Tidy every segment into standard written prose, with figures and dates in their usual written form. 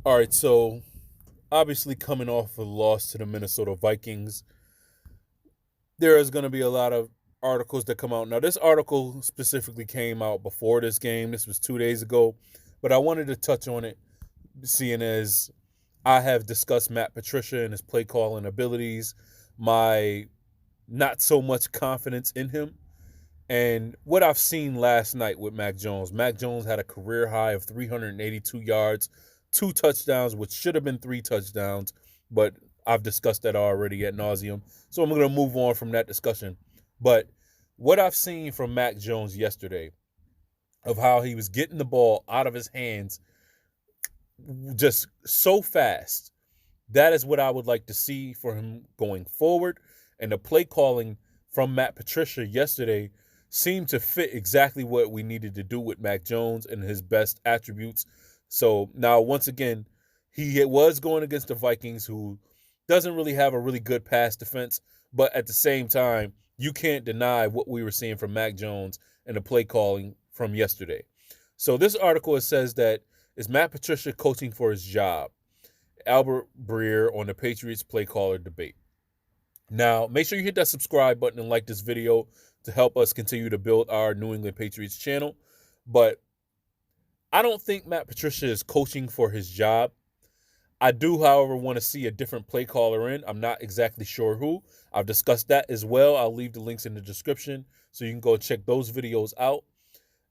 All right, so obviously coming off a loss to the Minnesota Vikings, there is going to be a lot of articles that come out. Now, this article specifically came out before this game. This was 2 days ago, but I wanted to touch on it, seeing as I have discussed Matt Patricia and his play calling abilities, my not so much confidence in him, and what I've seen last night with Mac Jones. Mac Jones had a career high of 382 yards, 2 touchdowns, which should have been 3 touchdowns, but I've discussed that already at nauseum. So I'm going to move on from that discussion. But what I've seen from Mac Jones yesterday, of how he was getting the ball out of his hands just so fast, that is what I would like to see for him going forward. And the play calling from Matt Patricia yesterday seemed to fit exactly what we needed to do with Mac Jones and his best attributes. So now, once again, he was going against the Vikings, who doesn't really have a really good pass defense. But at the same time, you can't deny what we were seeing from Mac Jones and the play calling from yesterday. So this article, it says that, is Matt Patricia coaching for his job? Albert Breer on the Patriots play caller debate. Now, make sure you hit that subscribe button and like this video to help us continue to build our New England Patriots channel. But I don't think Matt Patricia is coaching for his job. I do, however, want to see a different play caller in. I'm not exactly sure who. I've discussed that as well. I'll leave the links in the description so you can go check those videos out.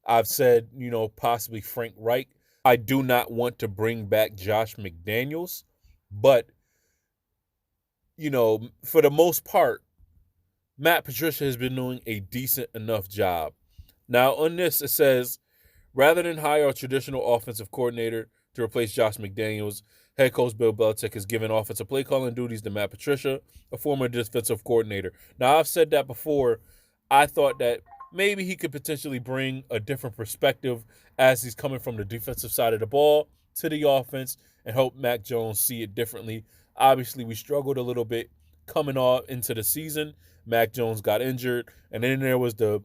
I've said, possibly Frank Reich. I do not want to bring back Josh McDaniels, but, for the most part, Matt Patricia has been doing a decent enough job. Now, on this, it says, rather than hire a traditional offensive coordinator to replace Josh McDaniels, head coach Bill Belichick has given offensive play calling duties to Matt Patricia, a former defensive coordinator. Now, I've said that before. I thought that maybe he could potentially bring a different perspective as he's coming from the defensive side of the ball to the offense and help Mac Jones see it differently. Obviously, we struggled a little bit coming off into the season. Mac Jones got injured, and then there was the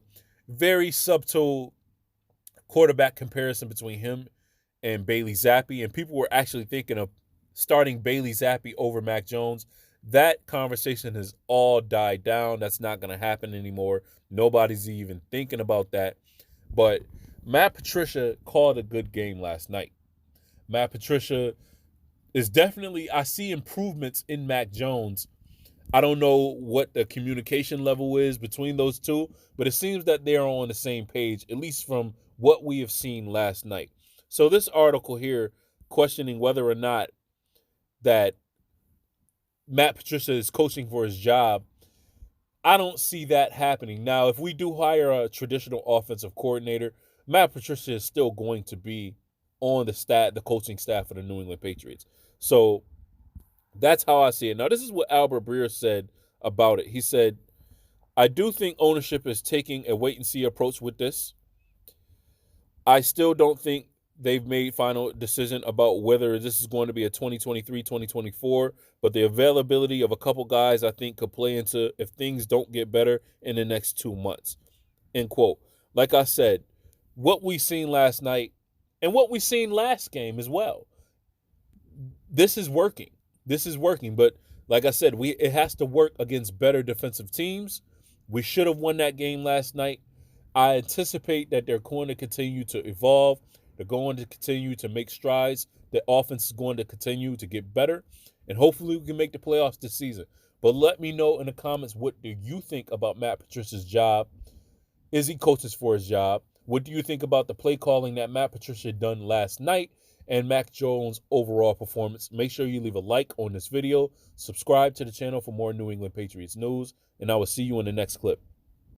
very subtle quarterback comparison between him and Bailey Zappi, and people were actually thinking of starting Bailey Zappi over Mac Jones. That conversation has all died down. That's not going to happen anymore. Nobody's even thinking about that. But Matt Patricia called a good game last night. Matt Patricia is definitely, I see improvements in Mac Jones. I don't know what the communication level is between those two, but it seems that they're on the same page, at least from what we have seen last night. So this article here questioning whether or not that Matt Patricia is coaching for his job, I don't see that happening. Now, if we do hire a traditional offensive coordinator, Matt Patricia is still going to be on the coaching staff of the New England Patriots. So that's how I see it. Now, this is what Albert Breer said about it. He said, I do think ownership is taking a wait-and-see approach with this. I still don't think they've made final decision about whether this is going to be a 2023-2024, but the availability of a couple guys I think could play into if things don't get better in the next 2 months. End quote. Like I said, what we seen last night and what we seen last game as well, this is working. This is working, but like I said, it has to work against better defensive teams. We should have won that game last night. I anticipate that they're going to continue to evolve. They're going to continue to make strides. The offense is going to continue to get better, and hopefully we can make the playoffs this season. But let me know in the comments, what do you think about Matt Patricia's job? Is he coaches for his job? What do you think about the play calling that Matt Patricia done last night and Mac Jones' overall performance? Make sure you leave a like on this video, subscribe to the channel for more New England Patriots news, and I will see you in the next clip.